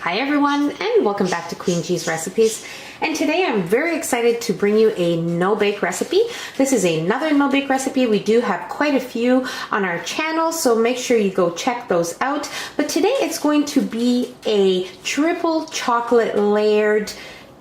Hi everyone, and welcome back to Queen G's Recipes. And today I'm very excited to bring you a no-bake recipe. This is another no-bake recipe. We do have quite a few on our channel, so make sure you go check those out. But today it's going to be a triple chocolate layered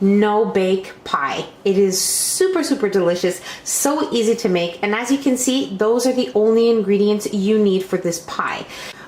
no-bake pie. It is super delicious, so easy to make, and as you can see, those are the only ingredients you need for this pie.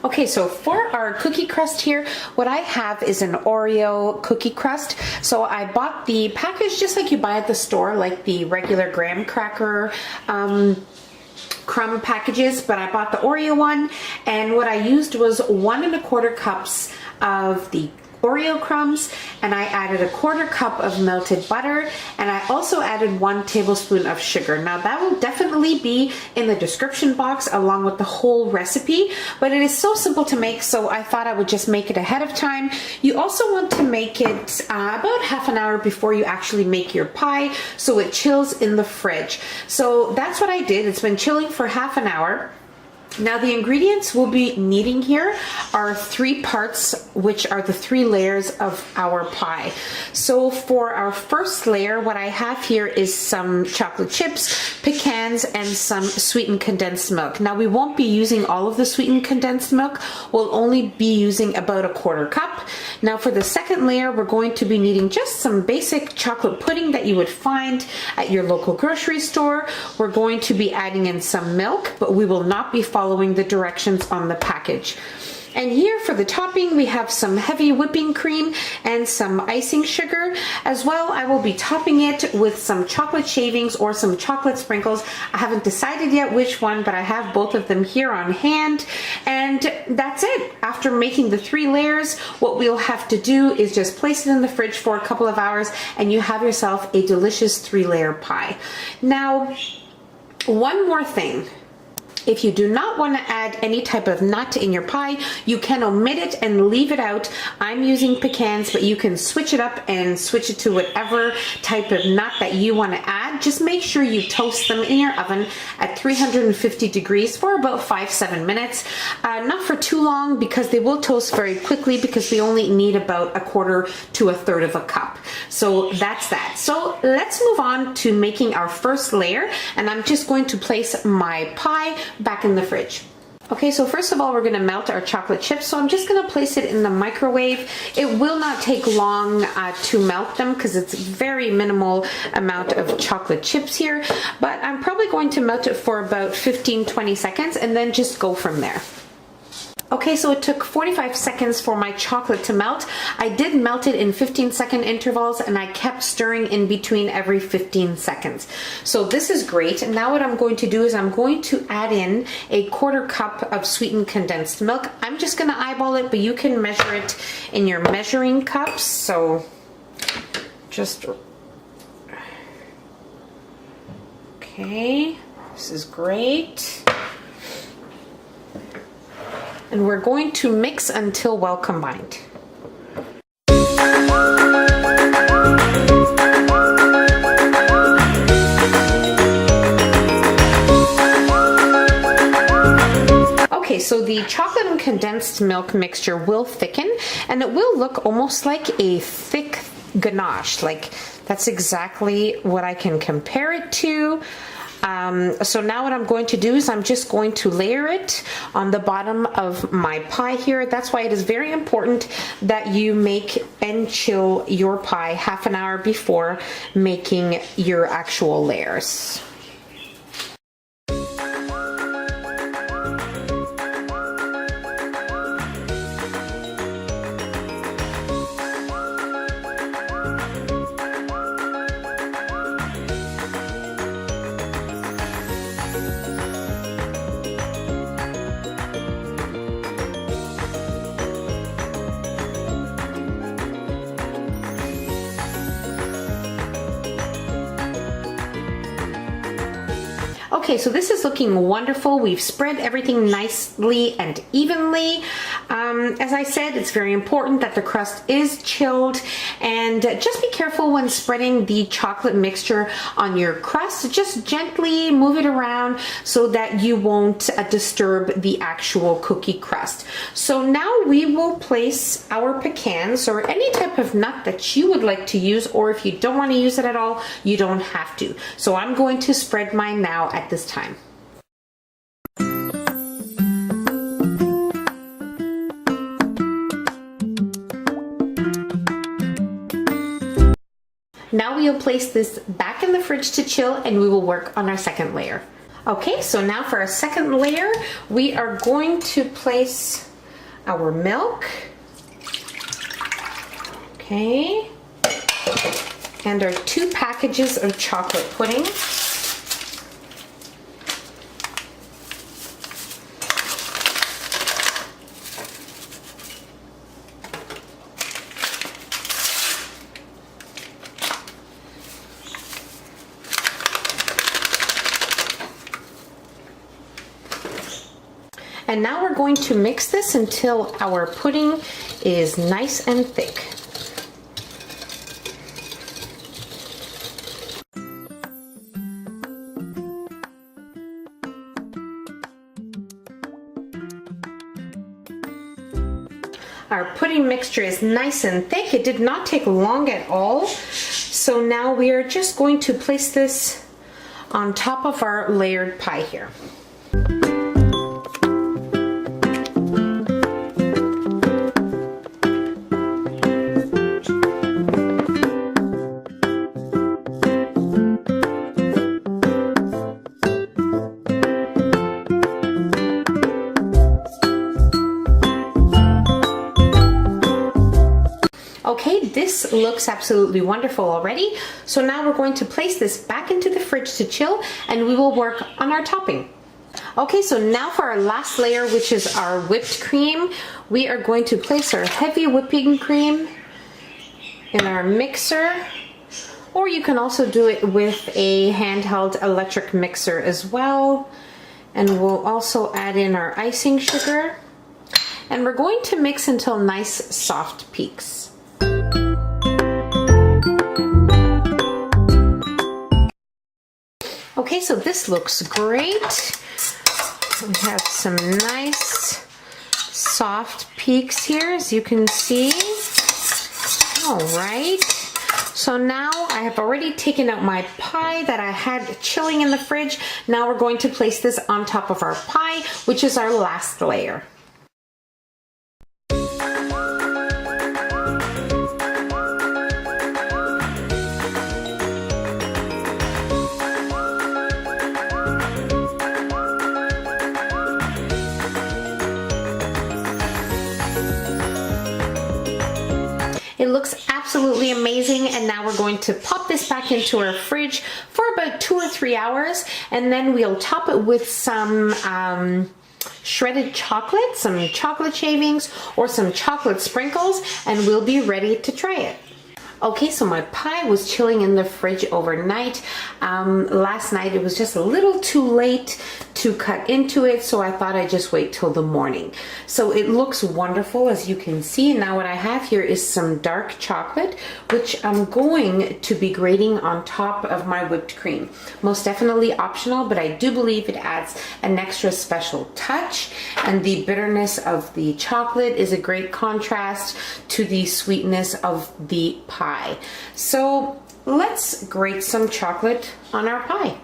Okay, so for our cookie crust here, what I have is an Oreo cookie crust. So I bought the package just like you buy at the store, like the regular graham cracker crumb packages, but I bought the Oreo one, and what I used was 1 1/4 cups of the Oreo crumbs, and I added 1/4 cup of melted butter, and I also added 1 tablespoon of sugar. Now that will definitely be in the description box along with the whole recipe, but it is so simple to make, so I thought I would just make it ahead of time. You also want to make it about half an hour before you actually make your pie, so it chills in the fridge. So that's what I did. It's been chilling for half an hour. Now the ingredients we'll be needing here are 3 parts, which are the 3 layers of our pie. So for our first layer, what I have here is some chocolate chips, pecans, and some sweetened condensed milk. Now we won't be using all of the sweetened condensed milk. We'll only be using about 1/4 cup. Now for the second layer, we're going to be needing just some basic chocolate pudding that you would find at your local grocery store. We're going to be adding in some milk, but we will not be following the directions on the package. And here for the topping, we have some heavy whipping cream and some icing sugar. As well, I will be topping it with some chocolate shavings or some chocolate sprinkles. I haven't decided yet which one, but I have both of them here on hand. And that's it. After making the 3 layers, what we'll have to do is just place it in the fridge for a couple of hours, and you have yourself a delicious 3-layer pie. Now, one more thing. If you do not want to add any type of nut in your pie, you can omit it and leave it out. I'm using pecans, but you can switch it up and switch it to whatever type of nut that you want to add. Just make sure you toast them in your oven at 350 degrees for about 5-7 minutes. Not for too long, because they will toast very quickly, because we only need about 1/4 to 1/3 of a cup. So that's that. So let's move on to making our first layer, and I'm just going to place my pie back in the fridge. Okay, so first of all, we're going to melt our chocolate chips. So I'm just going to place it in the microwave. It will not take long to melt them, because it's very minimal amount of chocolate chips here, but I'm probably going to melt it for about 15-20 seconds and then just go from there. Okay, so it took 45 seconds for my chocolate to melt. I did melt it in 15-second intervals, and I kept stirring in between every 15 seconds. So this is great. And now what I'm going to do is I'm going to add in 1/4 cup of sweetened condensed milk. I'm just going to eyeball it, but you can measure it in your measuring cups. So just, okay, this is great. And we're going to mix until well combined. Okay, so the chocolate and condensed milk mixture will thicken, and it will look almost like a thick ganache. Like, that's exactly what I can compare it to. So now what I'm going to do is I'm just going to layer it on the bottom of my pie here. That's why it is very important that you make and chill your pie half an hour before making your actual layers. Okay, so this is looking wonderful. We've spread everything nicely and evenly. As I said, it's very important that the crust is chilled, and just be careful when spreading the chocolate mixture on your crust. Just gently move it around so that you won't disturb the actual cookie crust. So now we will place our pecans, or any type of nut that you would like to use, or if you don't want to use it at all, you don't have to. So I'm going to spread mine now at this time. Now we will place this back in the fridge to chill, and we will work on our second layer. Okay, so now for our second layer, we are going to place our milk. Okay. And our 2 packages of chocolate pudding. And now we're going to mix this until our pudding is nice and thick. Our pudding mixture is nice and thick. It did not take long at all. So now we are just going to place this on top of our layered pie here. Okay, this looks absolutely wonderful already. So now we're going to place this back into the fridge to chill, and we will work on our topping. Okay, so now for our last layer, which is our whipped cream, we are going to place our heavy whipping cream in our mixer, or you can also do it with a handheld electric mixer as well. And we'll also add in our icing sugar, and we're going to mix until nice soft peaks. Okay, so this looks great. We have some nice soft peaks here, as you can see. All right. So now I have already taken out my pie that I had chilling in the fridge. Now we're going to place this on top of our pie, which is our last layer. It looks absolutely amazing, and now we're going to pop this back into our fridge for about 2 or 3 hours, and then we'll top it with some shredded chocolate, some chocolate shavings, or some chocolate sprinkles, and we'll be ready to try it. Okay, so my pie was chilling in the fridge overnight. Last night it was just a little too late to cut into it, so I thought I'd just wait till the morning. So it looks wonderful, as you can see. Now what I have here is some dark chocolate, which I'm going to be grating on top of my whipped cream. Most definitely optional, but I do believe it adds an extra special touch, and the bitterness of the chocolate is a great contrast to the sweetness of the pie. So let's grate some chocolate on our pie.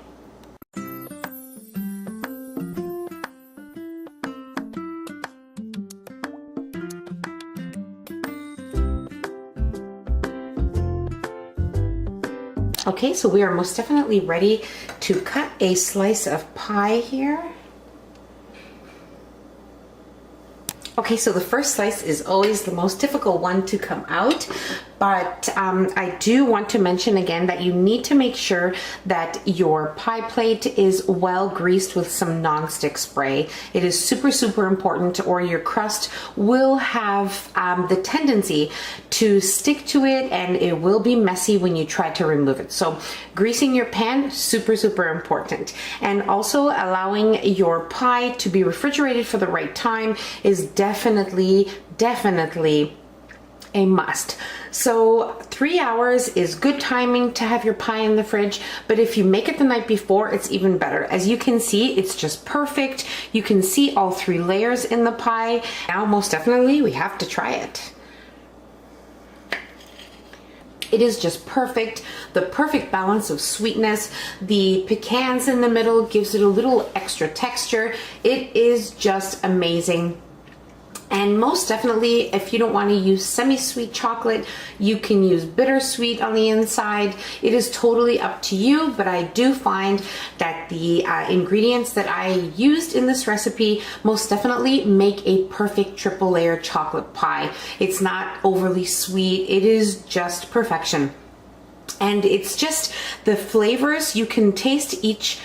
Okay, so we are most definitely ready to cut a slice of pie here. Okay, so the first slice is always the most difficult one to come out, but I do want to mention again that you need to make sure that your pie plate is well greased with some non-stick spray. It is super, super important, or your crust will have the tendency to stick to it and it will be messy when you try to remove it. So greasing your pan, super, super important. And also allowing your pie to be refrigerated for the right time is definitely a must. So 3 hours is good timing to have your pie in the fridge, but if you make it the night before, it's even better. As you can see, it's just perfect. You can see all 3 layers in the pie. Now, most definitely, we have to try it. It is just perfect, the perfect balance of sweetness. The pecans in the middle gives it a little extra texture. It is just amazing. And most definitely, if you don't want to use semi-sweet chocolate, you can use bittersweet on the inside. It is totally up to you, but I do find that the ingredients that I used in this recipe most definitely make a perfect triple layer chocolate pie. It's not overly sweet, it is just perfection. And it's just the flavors, you can taste each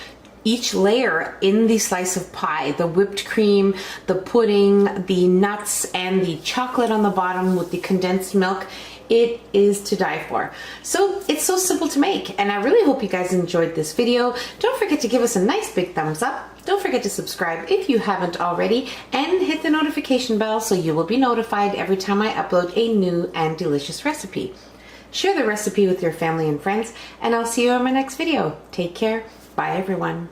layer in the slice of pie, the whipped cream, the pudding, the nuts, and the chocolate on the bottom with the condensed milk. It is to die for. So it's so simple to make, and I really hope you guys enjoyed this video. Don't forget to give us a nice big thumbs up. Don't forget to subscribe if you haven't already, and hit the notification bell so you will be notified every time I upload a new and delicious recipe. Share the recipe with your family and friends, and I'll see you in my next video. Take care. Bye, everyone.